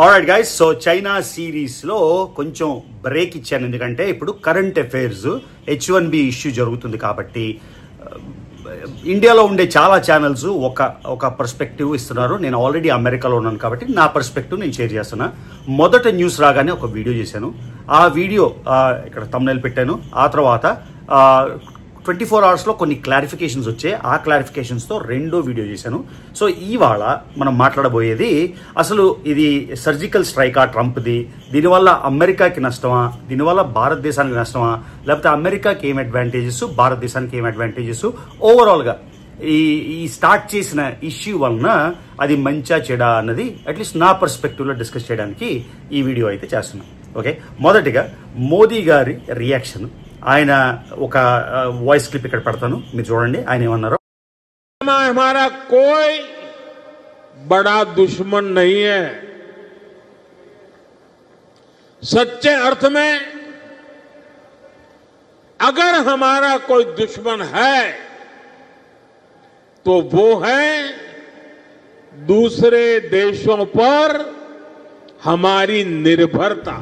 Alright guys, so China series లో కొంచెం break ఇచ్చాను. ఎందుకంటే ఇప్పుడు కరెంట్ అఫైర్స్ H1B ఇష్యూ జరుగుతుంది కాబట్టి ఇండియాలో ఉండే చాలా ఛానల్స్ ఒక పర్స్పెక్టివ్ ఇస్తున్నారు. నేను ఆల్రెడీ అమెరికాలో ఉన్నాను కాబట్టి నా పర్స్పెక్టివ్ నేను షేర్ చేస్తున్నా. మొదట న్యూస్ రాగానే ఒక వీడియో చేశాను. ఆ వీడియో ఇక్కడ థంబ్నెయిల్ పెట్టాను. ఆ తర్వాత 24 hours లో కొన్ని క్లారిఫికేషన్స్ వచ్చాయి. ఆ క్లారిఫికేషన్స్తో రెండో వీడియో చేశాను. సో ఇవాళ మనం మాట్లాడబోయేది అసలు ఇది సర్జికల్ స్ట్రైకా ట్రంప్ది, దీనివల్ల అమెరికాకి నష్టమా, దీనివల్ల భారతదేశానికి నష్టమా, లేకపోతే అమెరికాకి ఏం అడ్వాంటేజెస్, భారతదేశానికి ఏం అడ్వాంటేజెస్, ఓవరాల్గా ఈ స్టార్ట్ చేసిన ఇష్యూ వలన అది మంచా చెడా అన్నది అట్లీస్ట్ నా పర్స్పెక్టివ్లో డిస్కస్ చేయడానికి ఈ వీడియో అయితే చేస్తున్నాను. ఓకే, మొదటిగా మోదీ గారి రియాక్షన్. ఆయన ఒక వాయిస్ క్లిప్ ఇక్కడ పెడతాను, మీరు చూడండి ఆయన ఏమన్నారు. हमारा कोई बड़ा दुश्मन नहीं है. सच्चे अर्थ में अगर हमारा कोई दुश्मन है तो वो है दूसरे देशों पर हमारी निर्भरता.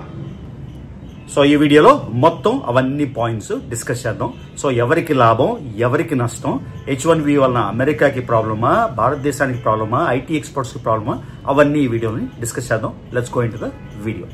సో ఈ వీడియోలో మొత్తం అవన్నీ పాయింట్స్ డిస్కస్ చేద్దాం. సో ఎవరికి లాభం, ఎవరికి నష్టం, H1B వలన అమెరికాకి ప్రాబ్లమా, భారతదేశానికి ప్రాబ్లమా, ఐటీ ఎక్స్పర్ట్స్కి ప్రాబ్లమా, అవన్నీ ఈ వీడియోని డిస్కస్ చేద్దాం. Let's go into the video.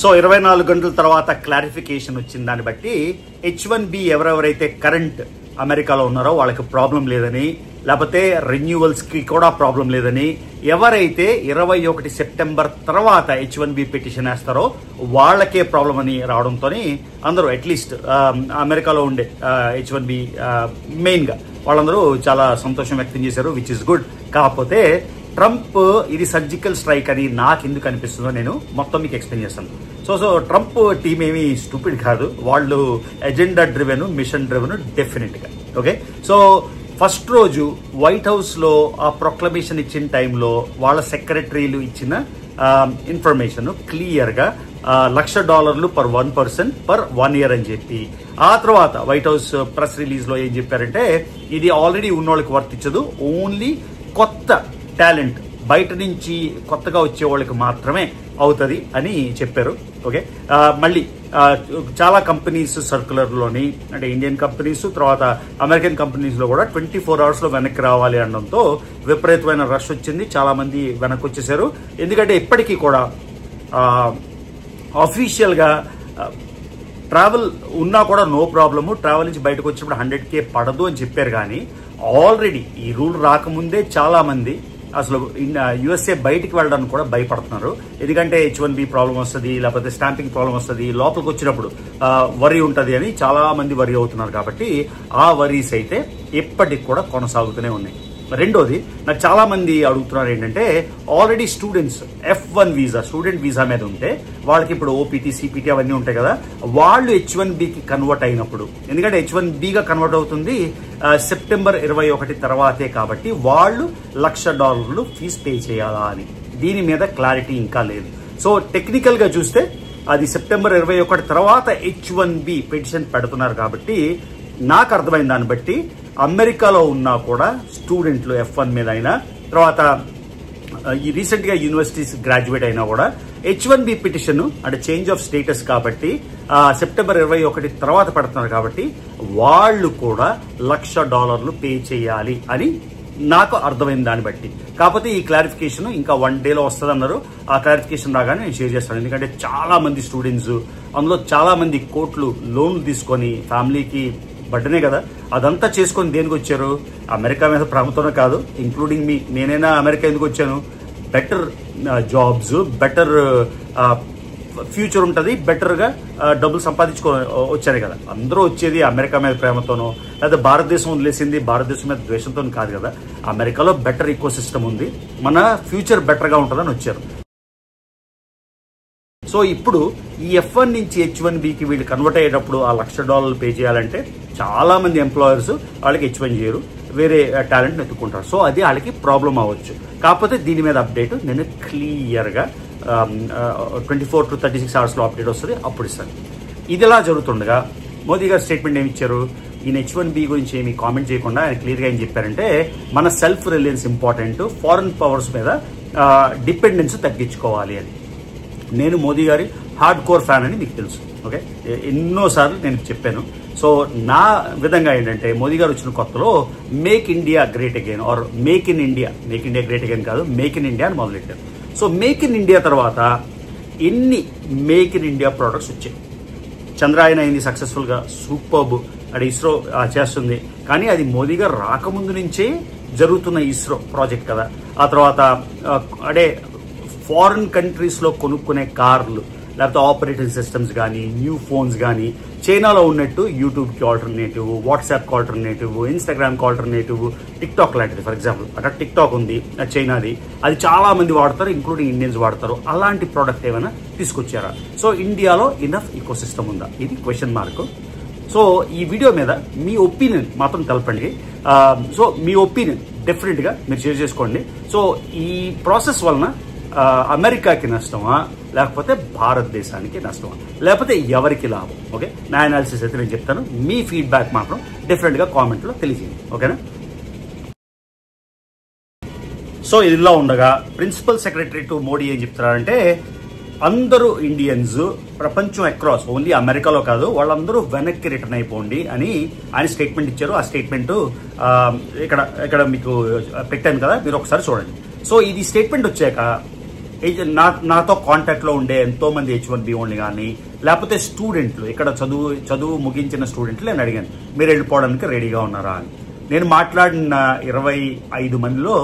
So 24 గంటల తర్వాత క్లారిఫికేషన్ వచ్చిన దాన్ని బట్టి H1B ఎవరెవరైతే కరెంట్ అమెరికాలో ఉన్నారో వాళ్ళకి ప్రాబ్లం లేదని, లేకపోతే రెన్యూవల్స్ కి కూడా ప్రాబ్లం లేదని, ఎవరైతే 21 సెప్టెంబర్ తర్వాత H1B పిటిషన్ వేస్తారో వాళ్ళకే ప్రాబ్లం అని రావడంతో అందరూ అట్లీస్ట్ అమెరికాలో ఉండే H1B మెయిన్ గా వాళ్ళందరూ చాలా సంతోషం వ్యక్తం చేశారు, విచ్ ఇస్ గుడ్. కాకపోతే ట్రంప్ ఇది సర్జికల్ స్ట్రైక్ అని నాకు ఎందుకు అనిపిస్తుందో నేను మొత్తం మీకు ఎక్స్ప్లెయిన్ చేస్తాను. సో ట్రంప్ టీం ఏమీ స్టూపిడ్ కాదు, వాళ్ళు agenda driven, mission driven definite గా. ఓకే, సో ఫస్ట్ రోజు వైట్ హౌస్ లో ఆ ప్రొక్లమేషన్ ఇచ్చిన టైంలో వాళ్ళ సెక్రటరీలు ఇచ్చిన ఇన్ఫర్మేషన్ క్లియర్ గా $1,00,000 per 1 person per 1 year అని చెప్పి, ఆ తర్వాత వైట్ హౌస్ ప్రెస్ రిలీజ్ లో ఏం చెప్పారంటే ఇది ఆల్రెడీ ఉన్నోళ్ళకి వర్తించదు, ఓన్లీ కొత్త టాలెంట్ బయట నుంచి కొత్తగా వచ్చే వాళ్ళకి మాత్రమే అవుతుంది అని చెప్పారు. ఓకే, మళ్ళీ చాలా కంపెనీస్ సర్క్యులర్లోని, అంటే ఇండియన్ కంపెనీస్ తర్వాత అమెరికన్ కంపెనీస్లో కూడా 24 hours లో వెనక్కి రావాలి అనడంతో విపరీతమైన రష్ వచ్చింది, చాలా మంది వెనక్కి వచ్చేసారు. ఎందుకంటే ఇప్పటికీ కూడా అఫీషియల్గా ట్రావెల్ ఉన్నా కూడా నో ప్రాబ్లము, ట్రావెల్ నుంచి బయటకు వచ్చినప్పుడు 100K పడదు అని చెప్పారు. కానీ ఆల్రెడీ ఈ రూల్ రాకముందే చాలా మంది అసలు USA బయటికి వెళ్ళడానికి కూడా భయపడుతున్నారు. ఎందుకంటే H1B ప్రాబ్లం వస్తుంది, లేకపోతే స్టాంపింగ్ ప్రాబ్లం వస్తుంది, లోపలికి వచ్చినప్పుడు వరి ఉంటుంది అని చాలా మంది వరి అవుతున్నారు. కాబట్టి ఆ వరీస్ అయితే ఎప్పటికి కూడా కొనసాగుతూనే ఉన్నాయి. రెండోది, నాకు చాలా మంది అడుగుతున్నారు ఏంటంటే already students F1 visa, student visa మీద ఉంటే వాళ్ళకి ఇప్పుడు OPT, CPT అవన్నీ ఉంటాయి కదా, వాళ్ళు H1Bకి కన్వర్ట్ అయినప్పుడు, ఎందుకంటే H1Bగా కన్వర్ట్ అవుతుంది సెప్టెంబర్ 21 తర్వాతే, కాబట్టి వాళ్ళు $1,00,000 ఫీజు పే చేయాలా అని దీని మీద క్లారిటీ ఇంకా లేదు. సో టెక్నికల్ గా చూస్తే అది సెప్టెంబర్ 21 తర్వాత H1B పిటిషన్ పెడుతున్నారు. కాబట్టి నాకు అర్థమైన దాన్ని బట్టి అమెరికాలో ఉన్నా కూడా స్టూడెంట్లు F1 మీద అయినా, తర్వాత ఈ రీసెంట్ గా యూనివర్సిటీస్ గ్రాడ్యుయేట్ అయినా కూడా H1B పిటిషన్ అంటే చేంజ్ ఆఫ్ స్టేటస్ కాబట్టి సెప్టెంబర్ 21 తర్వాత పెడుతున్నారు. కాబట్టి వాళ్ళు కూడా $1,00,000 పే చేయాలి అని నాకు అర్థమైంది దాన్ని బట్టి. కాకపోతే ఈ క్లారిఫికేషన్ ఇంకా 1 day వస్తుంది అన్నారు. ఆ క్లారిఫికేషన్ రాగానే నేను షేర్ చేస్తాను. ఎందుకంటే చాలా మంది స్టూడెంట్స్, అందులో చాలా మంది కోట్లు లోన్లు తీసుకొని ఫ్యామిలీకి బట్టనే కదా, అదంతా చేసుకొని దేనికి వచ్చారు? అమెరికా మీద ప్రేమతోనే కాదు, ఇంక్లూడింగ్ మీ. నేనైనా అమెరికా ఎందుకు వచ్చాను? బెటర్ జాబ్స్, బెటర్ ఫ్యూచర్ ఉంటుంది, బెటర్గా డబ్బులు సంపాదించుకో వచ్చాను కదా. అందరూ వచ్చేది అమెరికా మీద ప్రేమతోనో, లేదా భారతదేశం వదిలేసింది భారతదేశం మీద ద్వేషంతో కాదు కదా. అమెరికాలో బెటర్ ఈకో సిస్టమ్ ఉంది, మన ఫ్యూచర్ బెటర్గా ఉంటుందని వచ్చారు. సో ఇప్పుడు ఈ F1 నుంచి H1Bకి వీళ్ళు కన్వర్ట్ అయ్యేటప్పుడు ఆ $1,00,000 పే చేయాలంటే చాలా మంది ఎంప్లాయర్స్ వాళ్ళకి H1 చేయరు, వేరే టాలెంట్ ఎత్తుకుంటారు. సో అది వాళ్ళకి ప్రాబ్లం అవ్వచ్చు. కాకపోతే దీని మీద అప్డేట్ నేను క్లియర్గా 24 to 36 అవర్స్లో అప్డేట్ వస్తుంది, అప్పుడు ఇస్తారు. ఇది ఎలా జరుగుతుండగా మోదీ గారు స్టేట్మెంట్ ఏమి ఇచ్చారు? ఈయన H1B గురించి ఏమి కామెంట్ చేయకుండా ఆయన క్లియర్గా ఏం చెప్పారంటే, మన self Reliance important, foreign powers మీద డిపెండెన్స్ తగ్గించుకోవాలి అని. నేను మోదీ గారి హార్డ్ కోర్ ఫ్యాన్ అని మీకు తెలుసు. ఓకే, ఎన్నోసార్లు నేను చెప్పాను. సో నా విధంగా ఏంటంటే, మోదీ గారు వచ్చిన కొత్తలో make India great again are make in India great again కాదు, మేక్ ఇన్ ఇండియా అని మొదలెట్టారు. సో మేక్ ఇన్ ఇండియా తర్వాత ఎన్ని మేక్ ఇన్ ఇండియా ప్రోడక్ట్స్ వచ్చాయి? చంద్రయాన్ అయింది సక్సెస్ఫుల్గా, సూపర్బ్, అది ఇస్రో చేస్తుంది. కానీ అది మోదీ గారు రాకముందు నుంచే జరుగుతున్న ఇస్రో ప్రాజెక్ట్ కదా. ఆ తర్వాత అంటే ఫారిన్ కంట్రీస్లో కొనుక్కునే కార్లు, లేకపోతే ఆపరేటింగ్ సిస్టమ్స్ కానీ, న్యూ ఫోన్స్ కానీ చైనాలో ఉన్నట్టు యూట్యూబ్కి ఆల్టర్నేటివ్, వాట్సాప్కి ఆల్టర్నేటివ్, ఇన్స్టాగ్రామ్కి ఆల్టర్నేటివ్, టిక్టాక్ లాంటిది. ఫర్ ఎగ్జాంపుల్ అక్కడ టిక్టాక్ ఉంది, చైనాది, అది చాలా మంది వాడతారు, ఇంక్లూడింగ్ ఇండియన్స్ వాడతారు. అలాంటి ప్రోడక్ట్ ఏమైనా తీసుకొచ్చారా? సో ఇండియాలో ఇనఫ్ ఈకో సిస్టమ్ ఉందా? ఇది క్వశ్చన్ మార్క్. సో ఈ వీడియో మీద మీ ఒపీనియన్ మాత్రం తెలపండి. సో మీ ఒపీనియన్ డెఫినెట్గా మీరు షేర్ చేసుకోండి. సో ఈ ప్రాసెస్ వలన అమెరికాకి నష్టమా, లేకపోతే భారతదేశానికి నష్టమా, లేకపోతే ఎవరికి లాభం? ఓకే, నా అనాలిసిస్ అయితే నేను చెప్తాను. మీ ఫీడ్బ్యాక్ మాత్రం డెఫినెట్గా కామెంట్లో తెలియజేయండి. ఓకేనా? సో ఇదిలా ఉండగా ప్రిన్సిపల్ సెక్రటరీ టు మోడీ ఏం చెప్తున్నారంటే, అందరూ ఇండియన్స్ ప్రపంచం అక్రాస్, ఓన్లీ అమెరికాలో కాదు, వాళ్ళందరూ వెనక్కి రిటర్న్ అయిపోండి అని ఆయన స్టేట్మెంట్ ఇచ్చారు. ఆ స్టేట్మెంట్ ఇక్కడ మీకు పెట్టాను కదా, మీరు ఒకసారి చూడండి. సో ఇది స్టేట్మెంట్ వచ్చాక నాతో కాంటాక్ట్లో ఉండే ఎంతో మంది H1B ఓన్లీ కానీ, లేకపోతే స్టూడెంట్లు, ఇక్కడ చదువు ముగించిన స్టూడెంట్లు నేను అడిగాను, మీరు వెళ్ళిపోవడానికి రెడీగా ఉన్నారా అని. నేను మాట్లాడిన 25 మందిలో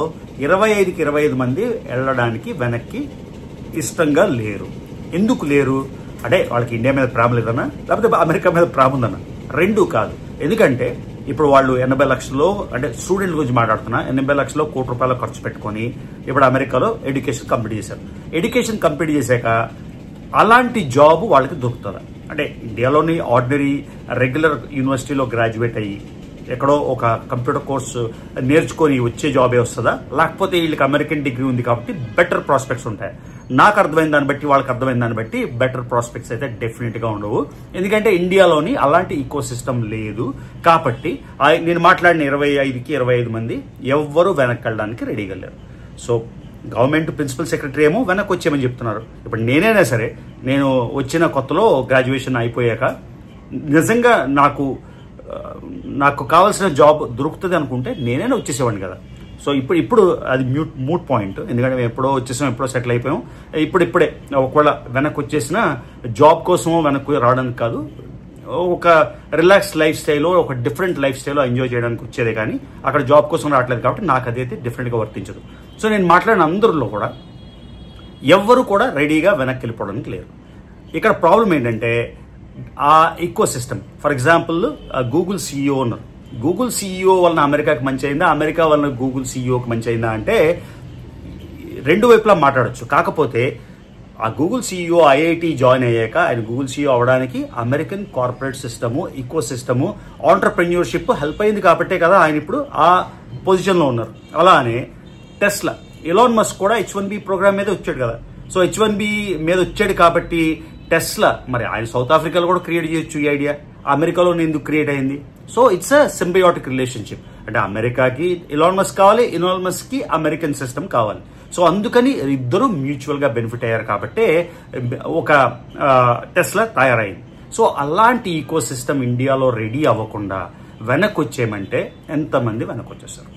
25కి 25 మంది వెళ్ళడానికి వెనక్కి ఇష్టంగా లేరు. ఎందుకు లేరు అంటే, వాళ్ళకి ఇండియా మీద ప్రేమ లేదన్నా, లేకపోతే అమెరికా మీద ప్రేమ ఉందన్నా? రెండూ కాదు. ఎందుకంటే ఇప్పుడు వాళ్ళు 80 లక్షలు, అంటే స్టూడెంట్ గురించి మాట్లాడుతున్నా, 80 లక్షలు, ₹1 కోటి ఖర్చు పెట్టుకొని ఇప్పుడు అమెరికాలో ఎడ్యుకేషన్ కంప్లీట్ చేశారు. ఎడ్యుకేషన్ కంప్లీట్ చేశాక అలాంటి జాబ్ వాళ్ళకి దొరుకుతుందా? అంటే ఇండియాలోని ఆర్డినరీ రెగ్యులర్ యూనివర్సిటీలో గ్రాడ్యుయేట్ అయ్యి ఎక్కడో ఒక కంప్యూటర్ కోర్సు నేర్చుకొని వచ్చే జాబే వస్తుందా? లేకపోతే వీళ్ళకి అమెరికన్ డిగ్రీ ఉంది కాబట్టి బెటర్ ప్రాస్పెక్ట్స్ ఉంటాయి? నాకు అర్థమైన దాన్ని బట్టి, వాళ్ళకి అర్థమైన దాన్ని బట్టి బెటర్ ప్రాస్పెక్ట్స్ అయితే డెఫినెట్గా ఉండవు. ఎందుకంటే ఇండియాలోని అలాంటి ఈకో సిస్టమ్ లేదు. కాబట్టి నేను మాట్లాడిన 25కి 25 మంది ఎవ్వరూ వెనక్కి వెళ్ళడానికి రెడీగా లేరు. సో గవర్నమెంట్ ప్రిన్సిపల్ సెక్రటరీ ఏమో వెనక్కి వచ్చేయమని చెప్తున్నారు. ఇప్పుడు నేనైనా సరే, నేను వచ్చిన కొత్తలో గ్రాడ్యుయేషన్ అయిపోయాక నిజంగా నాకు కావాల్సిన జాబ్ దొరుకుతుంది అనుకుంటే నేనైనా వచ్చేసేవాడిని కదా. సో ఇప్పుడు అది మూట్ పాయింట్. ఎందుకంటే మేము ఎప్పుడో వచ్చేసాం, ఎప్పుడో సెటిల్ అయిపోయాం. ఇప్పుడే ఒకవేళ వెనక్కి వచ్చేసిన జాబ్ కోసమో వెనక్కి రావడానికి కాదు, ఒక రిలాక్స్ లైఫ్ స్టైల్లో, ఒక డిఫరెంట్ లైఫ్ స్టైల్లో ఎంజాయ్ చేయడానికి వచ్చేదే కానీ అక్కడ జాబ్ కోసం రావట్లేదు. కాబట్టి నాకు అదైతే డిఫరెంట్గా వర్తించదు. సో నేను మాట్లాడిన అందరిలో కూడా ఎవ్వరు కూడా రెడీగా వెనక్కి వెళ్ళిపోవడానికి లేరు. ఇక్కడ ప్రాబ్లం ఏంటంటే, ఆ ecosystem. For example Google CEO ఉన్నారు. గూగుల్ CEO వలన అమెరికాకి మంచి అయిందా, అమెరికా వలన గూగుల్ CEOకి మంచి అయిందా అంటే రెండు వైపులా మాట్లాడచ్చు. కాకపోతే ఆ గూగుల్ CEO IIT జాయిన్ అయ్యాక ఆయన గూగుల్ CEO అవడానికి American corporate system, ecosystem, entrepreneurship help అయింది కాబట్టే కదా ఆయన ఇప్పుడు ఆ పొజిషన్లో ఉన్నారు. అలానే టెస్లా, ఎలాన్ మస్క్ కూడా H1B ప్రోగ్రామ్ మీద వచ్చాడు కదా. సో H1B మీద వచ్చాడు కాబట్టి టెస్లా, మరి ఆయన సౌత్ ఆఫ్రికాలో కూడా క్రియేట్ చేయొచ్చు ఈ ఐడియా, అమెరికాలో ఎందుకు క్రియేట్ అయింది? So it's a symbiotic relationship. అంటే అమెరికాకి ఎలాన్ మస్క్ కావాలి, ఎలాన్ మస్క్ కి అమెరికన్ సిస్టమ్ కావాలి. సో అందుకని ఇద్దరు మ్యూచువల్ గా బెనిఫిట్ అయ్యారు కాబట్టి ఒక టెస్లా తయారైంది. సో అలాంటి ఈకో సిస్టమ్ ఇండియాలో రెడీ అవ్వకుండా వెనక్కి వచ్చేయమంటే ఎంతమంది వెనక్కి వచ్చేస్తారు?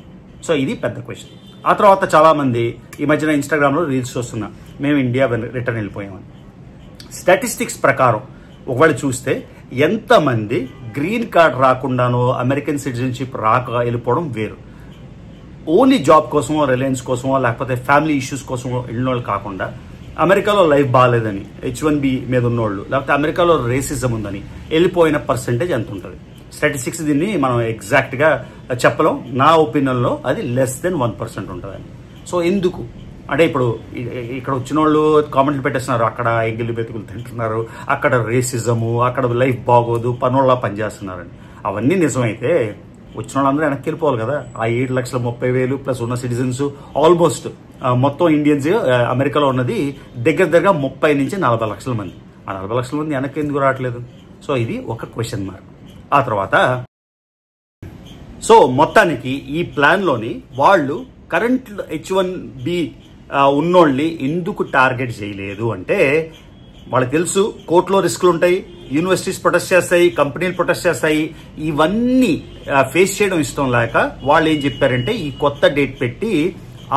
సో ఇది పెద్ద క్వశ్చన్. ఆ తర్వాత చాలా మంది ఈ మధ్యన ఇన్స్టాగ్రామ్లో రీల్స్ చూస్తున్నా, మేము ఇండియా రిటర్న్ వెళ్ళిపోయామని. స్టాటిస్టిక్స్ ప్రకారం ఒకవేళ చూస్తే ఎంతమంది గ్రీన్ కార్డ్ రాకుండానో అమెరికన్ సిటిజన్షిప్ రాక వెళ్ళిపోవడం వేరు. ఓన్లీ జాబ్ కోసమో, రిలయన్స్ కోసమో, లేకపోతే ఫ్యామిలీ ఇష్యూస్ కోసమో వెళ్ళిన వాళ్ళు కాకుండా అమెరికాలో లైఫ్ బాగాలేదని H1B మీద ఉన్నోళ్ళు, లేకపోతే అమెరికాలో రేసిజం ఉందని వెళ్ళిపోయిన పర్సెంటేజ్ ఎంత ఉంటుంది? స్టాటిస్టిక్స్ దీన్ని మనం ఎగ్జాక్ట్గా చెప్పలేం. నా ఒపీనియన్లో అది లెస్ దెన్ 1% ఉంటుందని. సో ఎందుకు అంటే, ఇప్పుడు ఇక్కడ వచ్చిన వాళ్ళు కామెంట్లు పెట్టేస్తున్నారు, అక్కడ ఎంగిలి బెతుకులు తింటున్నారు, అక్కడ రేసిజము, అక్కడ లైఫ్ బాగోదు, పనుల్లా పనిచేస్తున్నారని. అవన్నీ నిజమైతే వచ్చిన వాళ్ళందరూ వెనక్కి వెళ్ళిపోవాలి కదా. ఆ 7,30,000 ప్లస్ ఉన్న సిటిజన్స్ ఆల్మోస్ట్ మొత్తం ఇండియన్స్ అమెరికాలో ఉన్నది దగ్గర 30 నుంచి 40 లక్షల మంది. ఆ 40 లక్షల మంది వెనక్కి ఎందుకు రావట్లేదు? సో ఇది ఒక క్వశ్చన్ మార్క్. ఆ తర్వాత సో మొత్తానికి ఈ ప్లాన్లోని వాళ్ళు కరెంట్ H1B ఉన్నోళ్ళని ఎందుకు టార్గెట్ చేయలేదు అంటే, వాళ్ళకి తెలుసు కోర్టులో రిస్కులు ఉంటాయి, యూనివర్సిటీస్ ప్రొటెస్ట్ చేస్తాయి, కంపెనీలు ప్రొటెస్ట్ చేస్తాయి. ఇవన్నీ ఫేస్ చేయడం ఇష్టం లేక వాళ్ళు ఏం చెప్పారంటే ఈ కొత్త డేట్ పెట్టి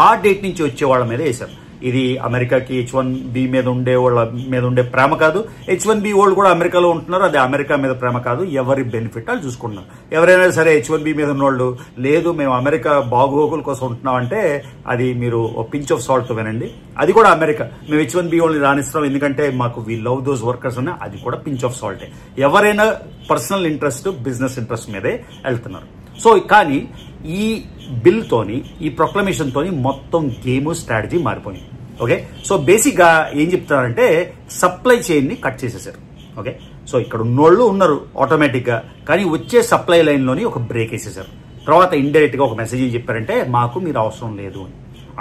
ఆ డేట్ నుంచి వచ్చే వాళ్ళ మీద వేశారు. ఇది అమెరికాకి H1B మీద ఉండే ప్రేమ కాదు. H1B వాళ్ళు కూడా అమెరికాలో ఉంటున్నారు, అది అమెరికా మీద ప్రేమ కాదు. ఎవరి బెనిఫిట్ వాళ్ళు చూసుకుంటున్నారు. ఎవరైనా సరే H1B మీద ఉన్నోళ్ళు లేదు మేము అమెరికా బాగోగుల కోసం ఉంటున్నాం అంటే అది మీరు పించ్ ఆఫ్ సాల్ట్ వినండి. అది కూడా అమెరికా మేము H1B వాళ్ళని రాణిస్తున్నాం ఎందుకంటే మాకు వి లవ్ దోస్ వర్కర్స్ అని, అది కూడా పించ్ ఆఫ్ సాల్టే. ఎవరైనా పర్సనల్ ఇంట్రెస్ట్ బిజినెస్ ఇంట్రెస్ట్ మీదే వెళ్తున్నారు. సో కానీ ఈ బిల్ తోని ఈ ప్రొక్లమేషన్ తోని మొత్తం గేమ్ స్ట్రాటజీ మారిపోయింది. ఓకే, సో బేసిక్ గా ఏం చెప్తున్నారంటే సప్లై చైన్ ని కట్ చేసేసారు. ఓకే, సో ఇక్కడ ఉన్నోళ్ళు ఉన్నారు ఆటోమేటిక్ గా, కానీ వచ్చే సప్లై లైన్ లోని ఒక బ్రేక్ వేసేసారు. తర్వాత ఇండైరెక్ట్ గా ఒక మెసేజ్ ఏం చెప్పారంటే మాకు మీరు అవసరం లేదు అని.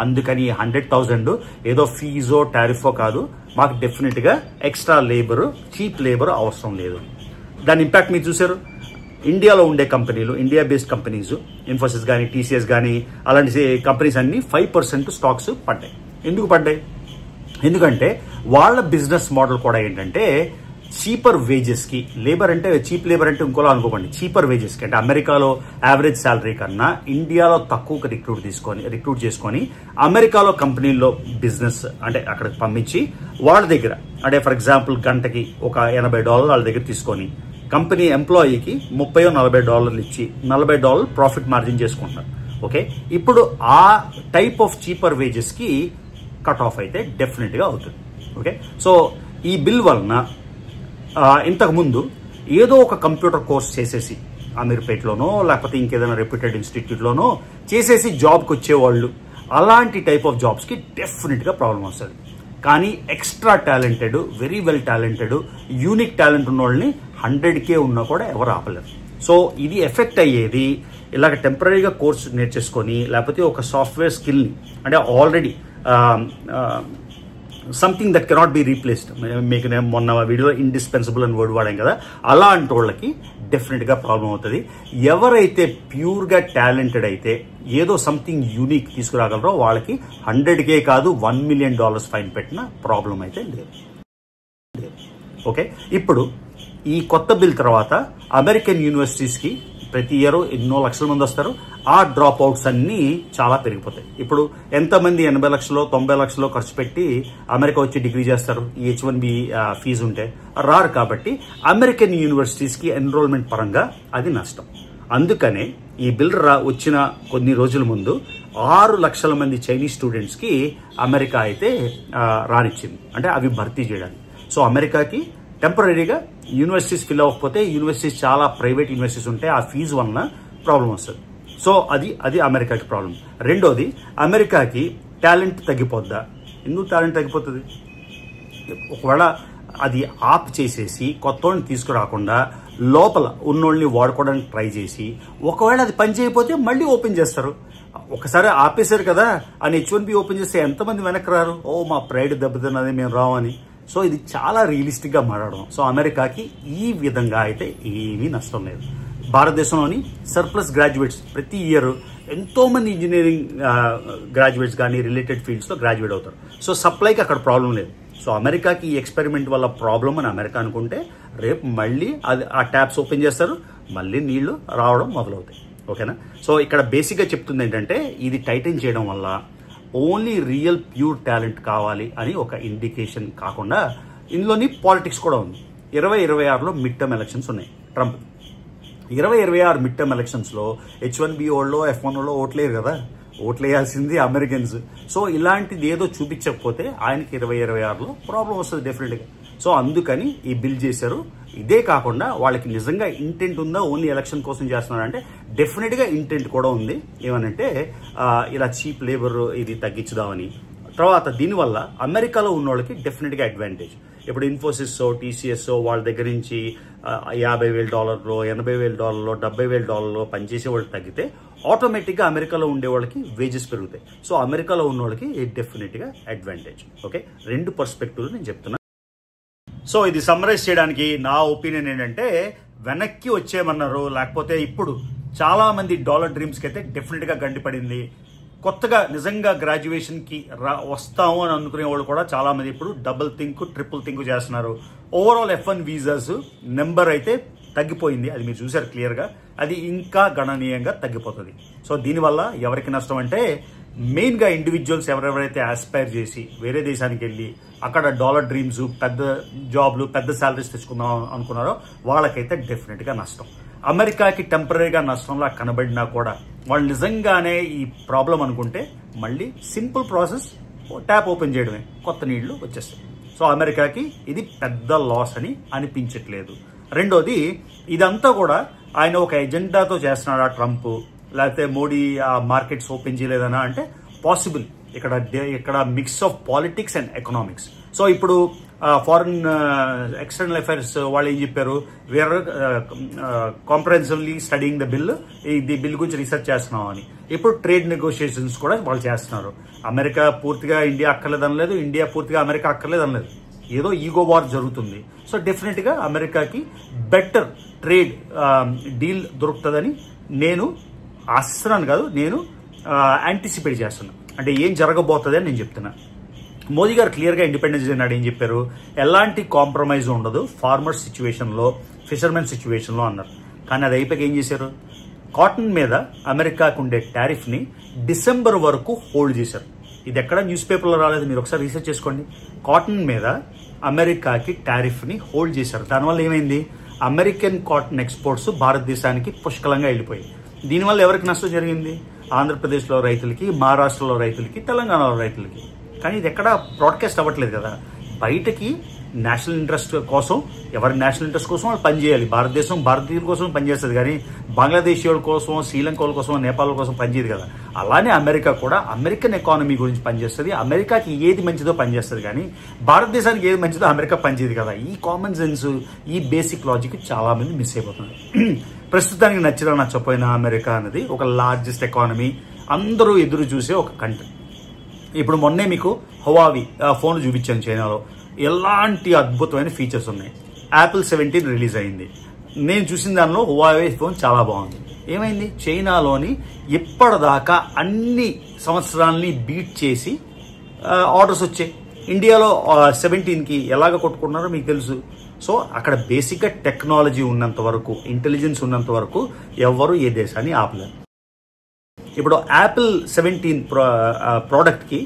అందుకని 100,000 ఏదో ఫీజో టారిఫో కాదు, మాకు డెఫినెట్ గా ఎక్స్ట్రా లేబర్ చీప్ లేబర్ అవసరం లేదు. దాని ఇంపాక్ట్ మీరు చూసారు. ఇండియాలో ఉండే కంపెనీలు, ఇండియా బేస్డ్ కంపెనీస్, ఇన్ఫోసిస్ కానీ TCS కానీ అలాంటి కంపెనీస్ అన్ని 5% స్టాక్స్ పడ్డాయి. ఎందుకు పడ్డాయి? ఎందుకంటే వాళ్ళ బిజినెస్ మోడల్ కూడా ఏంటంటే చీపర్ వేజెస్ కి, లేబర్ అంటే చీప్ లేబర్ అంటే ఇంకోలా అనుకోకండి, చీపర్ వేజెస్ కి అంటే అమెరికాలో యావరేజ్ శాలరీ కన్నా ఇండియాలో తక్కువ రిక్రూట్ చేసుకొని అమెరికాలో కంపెనీల్లో బిజినెస్ అంటే అక్కడికి పంపించి వాళ్ళ దగ్గర అంటే ఫర్ ఎగ్జాంపుల్ గంటకి ఒక $80 వాళ్ళ దగ్గర తీసుకొని కంపెనీ ఎంప్లాయీకి $30-40 ఇచ్చి $40 ప్రాఫిట్ మార్జిన్ చేసుకుంటారు. ఓకే, ఇప్పుడు ఆ టైప్ ఆఫ్ చీపర్ వేజెస్ కి కట్ ఆఫ్ అయితే డెఫినెట్ గా అవుతుంది. ఓకే, సో ఈ బిల్ వలన ఇంతకు ముందు ఏదో ఒక కంప్యూటర్ కోర్స్ చేసేసి అమీర్పేట్లోనో లేకపోతే ఇంకేదైనా రెప్యూటెడ్ ఇన్స్టిట్యూట్లోనో చేసేసి జాబ్కి వచ్చేవాళ్ళు, అలాంటి టైప్ ఆఫ్ జాబ్స్ కి డెఫినెట్ గా ప్రాబ్లం వస్తుంది. కానీ extra talented, very well talented, unique talent ఉన్న వాళ్ళని 100K ఉన్నా కూడా ఎవరు ఆపలేరు. సో ఇది ఎఫెక్ట్ అయ్యేది ఇలాగ టెంపరీగా కోర్స్ నేర్చేసుకొని లేకపోతే ఒక సాఫ్ట్వేర్ స్కిల్ని అంటే already something that cannot be replaced. మీకు నేను మొన్న వీడియోలో ఇండిస్పెన్సిబుల్ అని వర్డ్ వాడాం కదా, అలాంటి వాళ్ళకి డెఫినెట్గా ప్రాబ్లం అవుతుంది. ఎవరైతే ప్యూర్గా టాలెంటెడ్ అయితే ఏదో సంథింగ్ యూనిక్ తీసుకురాగలరో వాళ్ళకి 100K కాదు $1 million ఫైన్ పెట్టిన ప్రాబ్లం అయితే లేదు. ఓకే, ఇప్పుడు ఈ కొత్త బిల్ తర్వాత అమెరికన్ యూనివర్సిటీస్కి ప్రతి ఇయర్ ఎన్నో లక్షల మంది వస్తారు. ఆ డ్రాప్ అవుట్స్ అన్ని చాలా పెరిగిపోతాయి. ఇప్పుడు ఎంతమంది 80 లక్షలు 90 లక్షలు ఖర్చు పెట్టి అమెరికా వచ్చి డిగ్రీ చేస్తారు ఈ H1B ఫీజు ఉంటే? రారు. కాబట్టి అమెరికన్ యూనివర్సిటీస్కి ఎన్రోల్మెంట్ పరంగా అది నష్టం. అందుకనే ఈ బిల్ వచ్చిన కొన్ని రోజుల ముందు 6 లక్షల మంది చైనీస్ స్టూడెంట్స్కి అమెరికా అయితే రానిచ్చింది, అంటే అవి భర్తీ చేయడానికి. సో అమెరికాకి టెంపరీగా యూనివర్సిటీస్ ఫిల్ అవ్వకపోతే, యూనివర్సిటీస్ చాలా ప్రైవేట్ యూనివర్సిటీస్ ఉంటే ఆ ఫీజు వలన ప్రాబ్లం వస్తుంది. సో అది అమెరికాకి ప్రాబ్లం. రెండోది, అమెరికాకి టాలెంట్ తగ్గిపోద్దా? ఎందుకు టాలెంట్ తగ్గిపోతుంది? ఒకవేళ అది ఆప్ చేసేసి కొత్త వాళ్ళని తీసుకురాకుండా లోపల ఉన్నోళ్ళని వాడుకోవడానికి ట్రై చేసి ఒకవేళ అది పని చేయకపోతే మళ్ళీ ఓపెన్ చేస్తారు. ఒకసారి ఆపేశారు కదా అని H1B ఓపెన్ చేస్తే ఎంతమంది వెనక్కి రారు? ఓ మా ప్రైడ్ దెబ్బతిన్నది మేము రావని. సో ఇది చాలా రియలిస్టిక్ గా మాట్లాడడం. సో అమెరికాకి ఈ విధంగా అయితే ఏమీ నష్టం లేదు. భారతదేశంలోని సర్ప్లస్ గ్రాడ్యుయేట్స్ ప్రతి ఇయర్ ఎంతో మంది ఇంజనీరింగ్ గ్రాడ్యుయేట్స్ కానీ రిలేటెడ్ ఫీల్డ్స్ లో గ్రాడ్యుయేట్ అవుతారు. సో సప్లైకి అక్కడ ప్రాబ్లం లేదు. సో అమెరికాకి ఈ ఎక్స్పెరిమెంట్ వల్ల ప్రాబ్లం అని అమెరికా అనుకుంటే రేపు మళ్ళీ అది ఆ ట్యాప్స్ ఓపెన్ చేస్తారు, మళ్ళీ నీళ్లు రావడం మొదలవుతాయి. ఓకేనా? సో ఇక్కడ బేసిక్గా చెప్తుంది ఏంటంటే ఇది టైటన్ చేయడం వల్ల ఓన్లీ రియల్ ప్యూర్ టాలెంట్ కావాలి అని ఒక ఇండికేషన్ కాకుండా ఇందులోని పాలిటిక్స్ కూడా ఉంది. 2026లో మిడ్ టర్మ్ ఎలక్షన్స్ ఉన్నాయి. ట్రంప్ 2026 మిడ్ టర్మ్ ఎలక్షన్స్లో H1B వాళ్ళు F1 వాళ్ళు ఓట్లేరు కదా, ఓట్లేయాల్సింది అమెరికన్స్. సో ఇలాంటిది ఏదో చూపించకపోతే ఆయనకి 2026లో ప్రాబ్లం వస్తుంది డెఫినెట్గా. సో అందుకని ఈ బిల్ చేశారు. ఇదే కాకుండా వాళ్ళకి నిజంగా ఇంటెంట్ ఉందా ఓన్లీ ఎలక్షన్ కోసం చేస్తున్నారంటే డెఫినెట్గా ఇంటెంట్ కూడా ఉంది. ఏమనంటే ఇలా చీప్ లేబర్ ఇది తగ్గించుదామని, తర్వాత దీనివల్ల అమెరికాలో ఉన్న వాళ్ళకి డెఫినెట్గా అడ్వాంటేజ్. ఇప్పుడు ఇన్ఫోసిస్, టీసీఎస్ వాళ్ళ దగ్గర నుంచి $50,000, $80,000, $70,000 పనిచేసే వాళ్ళు తగ్గితే ఆటోమేటిక్గా అమెరికాలో ఉండే వాళ్ళకి వేజెస్ పెరుగుతాయి. సో అమెరికాలో ఉన్న వాళ్ళకి డెఫినెట్గా అడ్వాంటేజ్. ఓకే, 2 పర్స్పెక్టివ్లు నేను చెప్తున్నా. సో ఇది సమ్మరైజ్ చేయడానికి నా ఒపీనియన్ ఏంటంటే, వెనక్కి వచ్చేయమన్నారు, లేకపోతే ఇప్పుడు చాలా మంది డాలర్ డ్రీమ్స్కి అయితే డెఫినెట్గా గండిపడింది. కొత్తగా నిజంగా గ్రాడ్యుయేషన్కి వస్తాము అని అనుకునే వాళ్ళు కూడా చాలా మంది ఇప్పుడు డబుల్ థింక్, ట్రిపుల్ థింక్ చేస్తున్నారు. ఓవరాల్ F1 వీసాస్ నెంబర్ అయితే తగ్గిపోయింది, అది మీరు చూసారు క్లియర్గా. అది ఇంకా గణనీయంగా తగ్గిపోతుంది. సో దీనివల్ల ఎవరికి నష్టం అంటే, మెయిన్గా ఇండివిజువల్స్ ఎవరెవరైతే ఆస్పైర్ చేసి వేరే దేశానికి వెళ్ళి అక్కడ డాలర్ డ్రీమ్స్, పెద్ద జాబ్లు, పెద్ద శాలరీస్ తెచ్చుకుందాం అనుకున్నారో వాళ్ళకైతే డెఫినెట్గా నష్టం. అమెరికాకి టెంపరీగా నష్టంలా కనబడినా కూడా వాళ్ళు నిజంగానే ఈ ప్రాబ్లం అనుకుంటే మళ్ళీ సింపుల్ ప్రాసెస్, ట్యాప్ ఓపెన్ చేయడమే, కొత్త నీళ్లు వచ్చేస్తాయి. సో అమెరికాకి ఇది పెద్ద లాస్ అని అనిపించట్లేదు. రెండోది, ఇదంతా కూడా ఆయన ఒక ఎజెండాతో చేస్తున్నాడా ట్రంప్, లేకపోతే మోడీ ఆ మార్కెట్స్ ఓపెన్ చేయలేదనా అంటే పాసిబుల్. ఇక్కడ mix of politics and economics. So ఇప్పుడు ఫారిన్ ఎక్స్టర్నల్ అఫైర్స్ వాళ్ళు ఏం చెప్పారు, we are comprehensively studying the bill, ఈ బిల్ గురించి రీసెర్చ్ చేస్తున్నాం అని. ఇప్పుడు ట్రేడ్ నెగోషియేషన్స్ కూడా వాళ్ళు చేస్తున్నారు. అమెరికా పూర్తిగా ఇండియా అక్కర్లేదనలేదు, ఇండియా పూర్తిగా అమెరికా అక్కర్లేదనలేదు, ఏదో ఈగో వార్ జరుగుతుంది. సో డెఫినెట్గా అమెరికాకి బెటర్ ట్రేడ్ డీల్ దొరుకుతుందని నేను ఆశిస్తున్నాను కాదు, నేను యాంటిసిపేట్ చేస్తున్నా. అంటే ఏం జరగబోతుంది అని నేను చెప్తున్నా. మోదీ గారు క్లియర్గా ఇండిపెండెన్స్ డే నాడు ఏం చెప్పారు, ఎలాంటి కాంప్రమైజ్ ఉండదు ఫార్మర్స్ సిచ్యువేషన్లో, ఫిషర్మెన్ సిచ్యువేషన్లో అన్నారు. కానీ అది అయిపోయాక ఏం చేశారు, కాటన్ మీద అమెరికాకు ఉండే టారిఫ్ని డిసెంబర్ వరకు హోల్డ్ చేశారు. ఇది ఎక్కడ న్యూస్ పేపర్లో రాలేదు, మీరు ఒకసారి రీసెర్చ్ చేసుకోండి. కాటన్ మీద అమెరికాకి టారిఫ్ని హోల్డ్ చేశారు. దానివల్ల ఏమైంది, అమెరికన్ కాటన్ ఎక్స్పోర్ట్స్ భారతదేశానికి పుష్కలంగా వెళ్ళిపోయాయి. దీనివల్ల ఎవరికి నష్టం జరిగింది, ఆంధ్రప్రదేశ్లో రైతులకి, మహారాష్ట్రలో రైతులకి, తెలంగాణలో రైతులకి. కానీ ఇది ఎక్కడ బ్రాడ్కాస్ట్ అవ్వట్లేదు కదా. బయటకి నేషనల్ ఇంట్రెస్ట్ కోసం, ఎవరి నేషనల్ ఇంట్రెస్ట్ కోసం వాళ్ళు పనిచేయాలి. భారతదేశం భారతీయుల కోసం పనిచేస్తుంది, కానీ బంగ్లాదేశీ వాళ్ళ కోసం, శ్రీలంక వాళ్ళ కోసం, నేపాల్ కోసం పనిచేయదు కదా. అలానే అమెరికా కూడా అమెరికన్ ఎకానమీ గురించి పనిచేస్తుంది, అమెరికాకి ఏది మంచిదో పనిచేస్తుంది, కానీ భారతదేశానికి ఏది మంచిదో అమెరికా పనిచేయదు కదా. ఈ కామన్ సెన్స్, ఈ బేసిక్ లాజిక్ చాలా మంది మిస్ అయిపోతున్నారు. ప్రస్తుతానికి నచ్చినా నచ్చపోయినా అమెరికా అనేది ఒక లార్జెస్ట్ ఎకానమీ, అందరూ ఎదురు చూసే ఒక కంట్రీ. ఇప్పుడు మొన్నే మీకు హువావీ ఫోన్ చూపించాను, చైనాలో ఎలాంటి అద్భుతమైన ఫీచర్స్ ఉన్నాయి. యాపిల్ 17 రిలీజ్ అయింది. నేను చూసిన దానిలో హువావీ ఫోన్ చాలా బాగుంది. ఏమైంది, చైనాలోని ఇప్పటిదాకా అన్ని సంవత్సరాలని బీట్ చేసి ఆర్డర్స్ వచ్చాయి. ఇండియాలో 17కి ఎలాగ కొట్టుకుంటున్నారో మీకు తెలుసు. సో అక్కడ బేసిక్గా టెక్నాలజీ ఉన్నంత వరకు, ఇంటెలిజెన్స్ ఉన్నంత వరకు ఎవరు ఏ దేశాన్ని ఆపలేరు. ఇప్పుడు యాపిల్ 17 ప్రోడక్ట్కి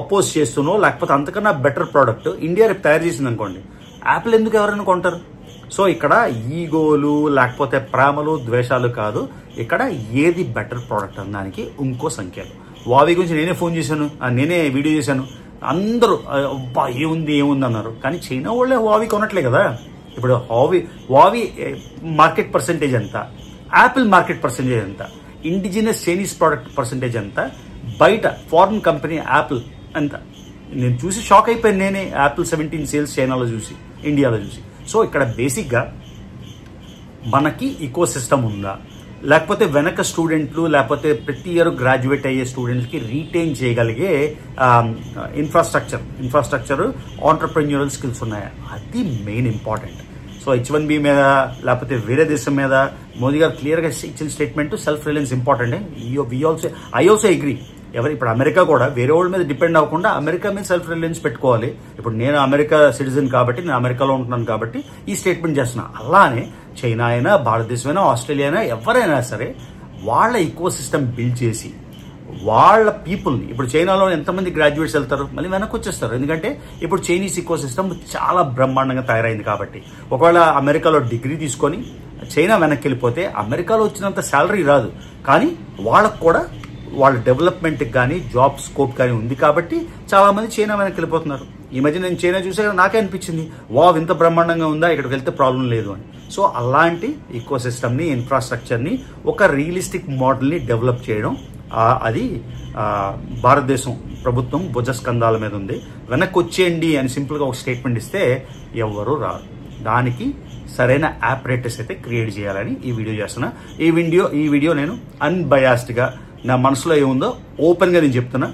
అపోజ్ చేస్తున్నో, లేకపోతే అంతకన్నా బెటర్ ప్రోడక్ట్ ఇండియా రేపు తయారు చేసింది అనుకోండి, యాపిల్ ఎందుకు ఎవరైనా కొంటారు? సో ఇక్కడ ఈగోలు, లేకపోతే ప్రేమలు, ద్వేషాలు కాదు, ఇక్కడ ఏది బెటర్ ప్రోడక్ట్ అనడానికి ఇంకో సంఖ్యలు. వావి గురించి నేనే ఫోన్ చేశాను, నేనే వీడియో చేశాను. అందరూ అబ్బా ఏముంది అన్నారు, కానీ చైనా వాళ్ళే వావి కొనట్లే కదా. ఇప్పుడు వావి మార్కెట్ పర్సెంటేజ్ ఎంత, యాపిల్ మార్కెట్ పర్సెంటేజ్ ఎంత, ఇండిజినస్ చైనీస్ ప్రోడక్ట్ పర్సెంటేజ్ ఎంత, బయట ఫారిన్ కంపెనీ యాపిల్ ఎంత. నేను చూసి షాక్ అయిపోయాను నేనే, యాపిల్ 17 సేల్స్ చైనాలో చూసి, ఇండియాలో చూసి. సో ఇక్కడ బేసిక్గా మనకి ఈకో సిస్టమ్ ఉందా, లేకపోతే వెనక స్టూడెంట్లు, లేకపోతే ప్రతి ఇయర్ గ్రాడ్యుయేట్ అయ్యే స్టూడెంట్స్కి రీటైన్ చేయగలిగే ఇన్ఫ్రాస్ట్రక్చర్, ఆంటర్ప్రెన్యూరల్ స్కిల్స్ ఉన్నాయా, అది మెయిన్ ఇంపార్టెంట్. సో H1B మీద, లేకపోతే వేరే దేశం మీద మోదీ గారు క్లియర్గా ఇచ్చిన statement, self Reliance important. I also agree. ఇప్పుడు అమెరికా కూడా వేరే వాళ్ళ మీద డిపెండ్ అవ్వకుండా అమెరికా మీద సెల్ఫ్ రిలయన్స్ పెట్టుకోవాలి. ఇప్పుడు నేను అమెరికా సిటిజన్ కాబట్టి, నేను అమెరికాలో ఉంటున్నాను కాబట్టి ఈ స్టేట్మెంట్ చేస్తున్నా. అలానే చైనా అయినా, భారతదేశమైనా, ఆస్ట్రేలియా అయినా, ఎవరైనా సరే వాళ్ళ ఈకో సిస్టమ్ బిల్డ్ చేసి వాళ్ళ పీపుల్ని, ఇప్పుడు చైనాలో ఎంతమంది గ్రాడ్యుయేట్స్ వెళ్తారు, మళ్ళీ వెనక్కి వచ్చేస్తారు. ఎందుకంటే ఇప్పుడు చైనీస్ ఈకో సిస్టమ్ చాలా బ్రహ్మాండంగా తయారైంది కాబట్టి. ఒకవేళ అమెరికాలో డిగ్రీ తీసుకొని చైనా వెనక్కి వెళ్ళిపోతే అమెరికాలో వచ్చినంత శాలరీ రాదు, కానీ వాళ్ళకు కూడా వాళ్ళ డెవలప్మెంట్కి కానీ జాబ్ స్కోప్ కానీ ఉంది కాబట్టి చాలా మంది చైనా వెనక్కి వెళ్ళిపోతున్నారు. ఈ మధ్య నేను చైనా చూసే నాకే అనిపించింది, వావ్ ఇంత బ్రహ్మాండంగా ఉందా, ఇక్కడికి వెళ్తే ప్రాబ్లం లేదు అని. సో అలాంటి ఈకో సిస్టమ్ని, ఇన్ఫ్రాస్ట్రక్చర్ని, ఒక రియలిస్టిక్ మోడల్ని డెవలప్ చేయడం అది భారతదేశం ప్రభుత్వం భుజస్కంధాల మీద ఉంది. వెనక్కి వచ్చేయండి అని సింపుల్గా ఒక స్టేట్మెంట్ ఇస్తే ఎవరు రారు. దానికి సరైన ఆపరేటర్స్ అయితే క్రియేట్ చేయాలని ఈ వీడియో చేస్తున్నా. ఈ వీడియో నేను అన్బయాస్డ్గా నా మనసులో ఏముందో ఓపెన్గా నేను చెప్తున్నా.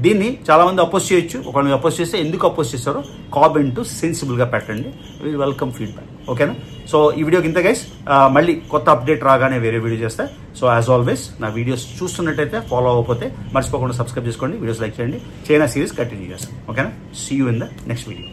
దీన్ని చాలా మంది అపోజ్ చేయొచ్చు. ఒకవేళ అపోజ్ చేస్తే ఎందుకు అపోజ్ చేస్తారో కామెంట్ సెన్సిబుల్గా పెట్టండి. Welcome feedback. ఓకేనా? సో ఈ వీడియోకి ఇంత గైస్. మళ్ళీ కొత్త అప్డేట్ రాగానే వేరే వీడియో చేస్తా. సో యాజ్ ఆల్వేస్ నా వీడియోస్ చూస్తున్నట్టయితే ఫాలో అవ్వకపోతే మర్చిపోకుండా సబ్స్క్రైబ్ చేసుకోండి, వీడియోస్ లైక్ చేయండి. చైనా సిరీస్ కంటిన్యూ చేస్తాం. ఓకేనా? See you in the next video.